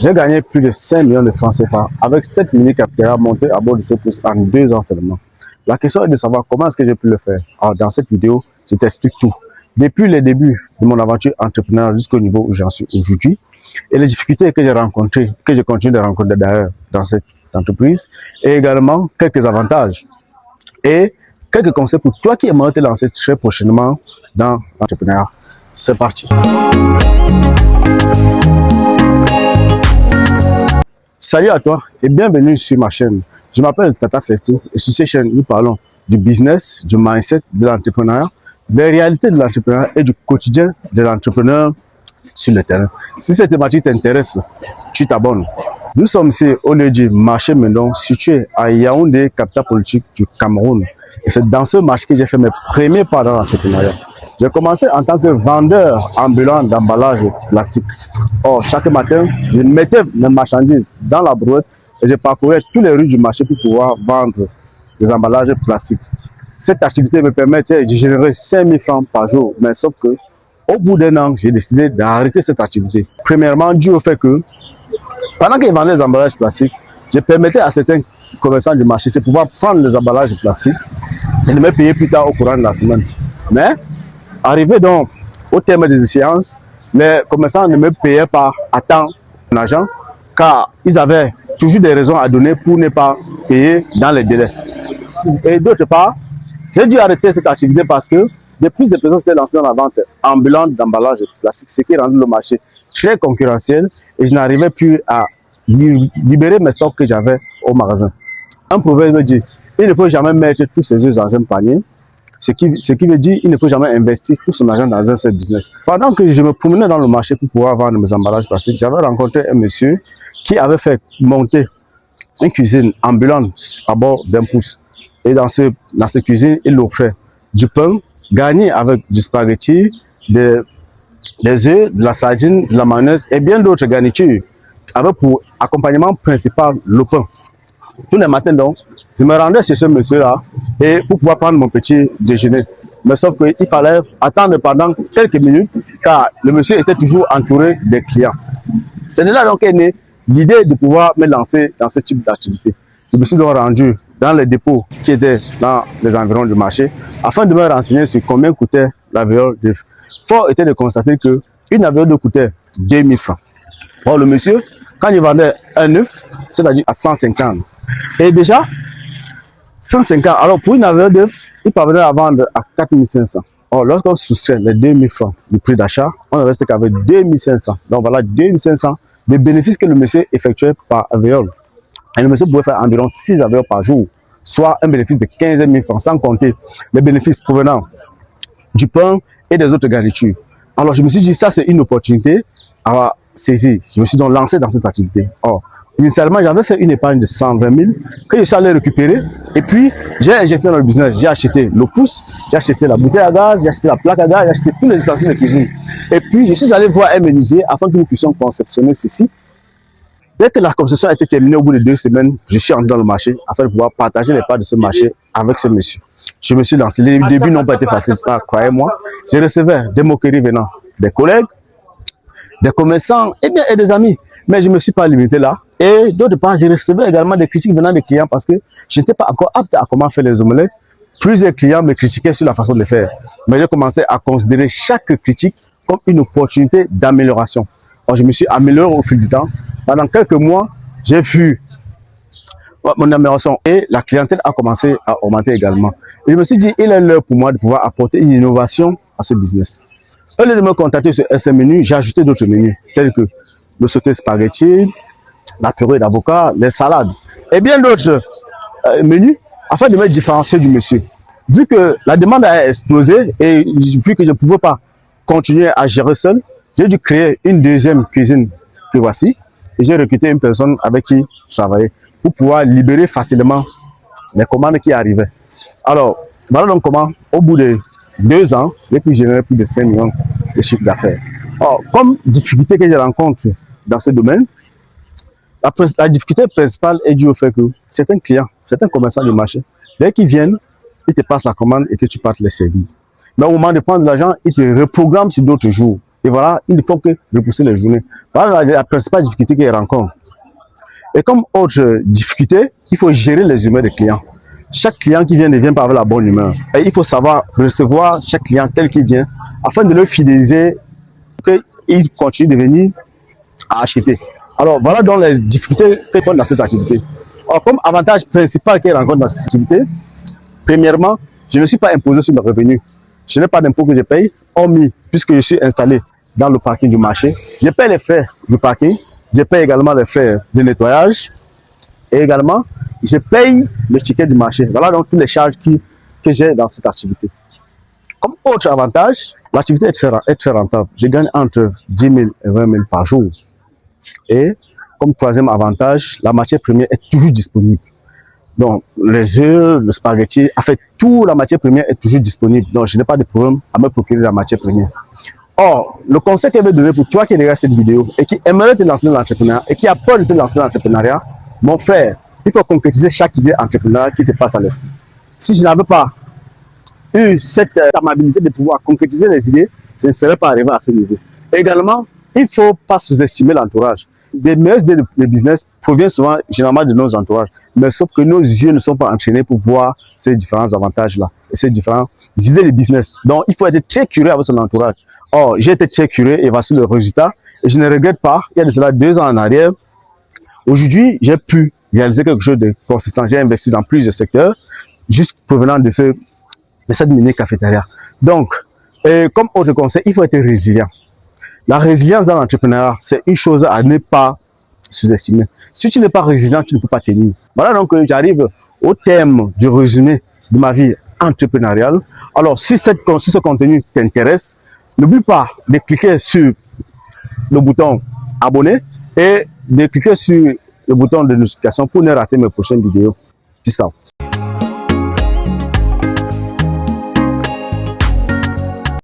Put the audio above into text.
J'ai gagné plus de 5 millions de francs CFA avec 7 mini cafétérias montées à bord de ce pouce en 2 ans seulement. La question est de savoir comment est-ce que j'ai pu le faire. Alors, dans cette vidéo, je t'explique tout. Depuis les débuts de mon aventure entrepreneuriale jusqu'au niveau où j'en suis aujourd'hui, et les difficultés que j'ai rencontrées, que je continue de rencontrer d'ailleurs dans cette entreprise, et également quelques avantages et quelques conseils pour toi qui aimerais te lancer très prochainement dans l'entrepreneuriat. C'est parti. Salut à toi et bienvenue sur ma chaîne. Je m'appelle Tata Festo et sur cette chaîne, nous parlons du business, du mindset de l'entrepreneuriat, des réalités de l'entrepreneuriat et du quotidien de l'entrepreneur sur le terrain. Si cette thématique t'intéresse, tu t'abonnes. Nous sommes ici au lieu du marché Mendon, situé à Yaoundé, capitale politique du Cameroun. Et c'est dans ce marché que j'ai fait mes premiers pas dans l'entrepreneuriat. J'ai commencé en tant que vendeur ambulant d'emballage plastique. Or, chaque matin, je mettais mes marchandises dans la brouette et je parcourais toutes les rues du marché pour pouvoir vendre des emballages plastiques. Cette activité me permettait de générer 5 000 francs par jour, mais sauf que au bout d'un an, j'ai décidé d'arrêter cette activité. Premièrement, dû au fait que pendant que je vendais les emballages plastiques, je permettais à certains commerçants du marché de pouvoir prendre les emballages plastiques et de me payer plus tard au courant de la semaine. Mais, arrivé donc au terme des échéances, les commerçants ne me payaient pas à temps mon argent car ils avaient toujours des raisons à donner pour ne pas payer dans les délais. Et d'autre part, j'ai dû arrêter cette activité parce que de plus de personnes étaient lancées dans la vente ambulante d'emballage plastique, ce qui rendait le marché très concurrentiel et je n'arrivais plus à libérer mes stocks que j'avais au magasin. Un proverbe dit, il ne faut jamais mettre tous ses œufs dans un panier, ce qui veut dire il ne faut jamais investir tout son argent dans un seul business. Pendant que je me promenais dans le marché pour pouvoir vendre mes emballages plastiques, j'avais rencontré un monsieur qui avait fait monter une cuisine ambulante à bord d'un pouce. Et dans cette cuisine, il offrait du pain gagné avec du spaghetti, des œufs, de la sardine, de la mayonnaise et bien d'autres garnitures, avec pour accompagnement principal le pain. Tous les matins, donc, je me rendais chez ce monsieur-là et pour pouvoir prendre mon petit déjeuner. Mais sauf qu'il fallait attendre pendant quelques minutes car le monsieur était toujours entouré des clients. C'est de là donc est née l'idée de pouvoir me lancer dans ce type d'activité. Je me suis donc rendu dans les dépôts qui étaient dans les environs du marché afin de me renseigner sur combien coûtait la valeur d'œuf. Fort était de constater qu'une avion d'œuf coûtait 2000 francs. Or, le monsieur, quand il vendait un œuf, c'est-à-dire à 150, et déjà, 150, alors pour une avion d'œuf, il parvenait à vendre à 4500. Or, lorsqu'on soustrait les 2000 francs du prix d'achat, on ne restait qu'avec 2500. Donc voilà, 2500 de bénéfices que le monsieur effectuait par avion. Et le monsieur pouvait faire environ 6 avions par jour, soit un bénéfice de 15 000 francs, sans compter les bénéfices provenant du pain et des autres garnitures. Alors je me suis dit, ça c'est une opportunité à saisir. Je me suis donc lancé dans cette activité. Or, initialement, j'avais fait une épargne de 120 000 que je suis allé récupérer. Et puis, j'ai injecté dans le business. J'ai acheté le pouce, j'ai acheté la bouteille à gaz, j'ai acheté la plaque à gaz, j'ai acheté tous les ustensiles de cuisine. Et puis, je suis allé voir un menuisier afin que nous puissions conceptionner ceci. Dès que la conception a été terminée au bout de 2 semaines, je suis entré dans le marché afin de pouvoir partager les parts de ce marché avec ce monsieur. Je me suis lancé. Les débuts n'ont pas été faciles, croyez-moi. Je recevais des moqueries venant des collègues, des commerçants et des amis. Mais je ne me suis pas limité là. Et d'autre part, je recevais également des critiques venant des clients parce que je n'étais pas encore apte à comment faire les omelettes. Plusieurs clients me critiquaient sur la façon de le faire. Mais j'ai commencé à considérer chaque critique comme une opportunité d'amélioration. Alors, je me suis amélioré au fil du temps. Pendant quelques mois, j'ai vu mon amélioration et la clientèle a commencé à augmenter également. Et je me suis dit, il est l'heure pour moi de pouvoir apporter une innovation à ce business. Au lieu de me contacter sur un menu, j'ai ajouté d'autres menus, tels que le sauté spaghetti, la purée d'avocat, les salades et bien d'autres menus, afin de me différencier du monsieur. Vu que la demande a explosé et vu que je ne pouvais pas continuer à gérer seul, j'ai dû créer une deuxième cuisine que voici. Et j'ai recruté une personne avec qui je travaillais pour pouvoir libérer facilement les commandes qui arrivaient. Alors, voilà donc comment, au bout de 2 ans, j'ai pu générer plus de 5 millions de chiffre d'affaires. Or, comme difficulté que je rencontre dans ce domaine, la difficulté principale est due au fait que certains clients, certains commerçants du marché, dès qu'ils viennent, ils te passent la commande et que tu partes les servir. Mais au moment de prendre l'argent, ils te reprogramment sur d'autres jours. Et voilà, il ne faut que repousser les journées. Voilà la principale difficulté qu'ils rencontrent. Et comme autre difficulté, il faut gérer les humeurs des clients. Chaque client qui vient ne vient pas avec la bonne humeur. Et il faut savoir recevoir chaque client tel qu'il vient afin de le fidéliser pour qu'il continue de venir à acheter. Alors voilà donc les difficultés qu'ils font dans cette activité. Alors, comme avantage principal qu'ils rencontrent dans cette activité, premièrement, je ne suis pas imposé sur mes revenus. Je n'ai pas d'impôt que je paye, hormis puisque je suis installé dans le parking du marché. Je paye les frais du parking, je paye également les frais de nettoyage et également je paye le ticket du marché. Voilà donc toutes les charges que j'ai dans cette activité. Comme autre avantage, l'activité est très rentable. Je gagne entre 10 000 et 20 000 par jour. Et comme troisième avantage, la matière première est toujours disponible. Donc, les œufs, le spaghetti, en fait, toute la matière première est toujours disponible. Donc, je n'ai pas de problème à me procurer la matière première. Or, le conseil que je vais donner pour toi qui regarde cette vidéo et qui aimerait te lancer dans l'entrepreneuriat et qui a peur de te lancer dans l'entrepreneuriat, mon frère, il faut concrétiser chaque idée entrepreneuriale qui te passe à l'esprit. Si je n'avais pas eu cette amabilité de pouvoir concrétiser les idées, je ne serais pas arrivé à ce niveau. Également, il ne faut pas sous-estimer l'entourage. Les meilleures idées de business proviennent souvent, généralement, de nos entourages. Mais sauf que nos yeux ne sont pas entraînés pour voir ces différents avantages-là et ces différentes idées de business. Donc, il faut être très curieux avec son entourage. Or, j'ai été très curieux et voici le résultat. Et je ne regrette pas. Il y a de cela 2 ans en arrière. Aujourd'hui, j'ai pu réaliser quelque chose de consistant. J'ai investi dans plusieurs secteurs, juste provenant de cette mini-cafétéria. Donc, comme autre conseil, il faut être résilient. La résilience dans l'entrepreneuriat, c'est une chose à ne pas sous-estimer. Si tu n'es pas résilient, tu ne peux pas tenir. Voilà donc j'arrive au terme du résumé de ma vie entrepreneuriale. Alors, si ce contenu t'intéresse, n'oublie pas de cliquer sur le bouton abonner et de cliquer sur le bouton de notification pour ne rater mes prochaines vidéos. Peace out.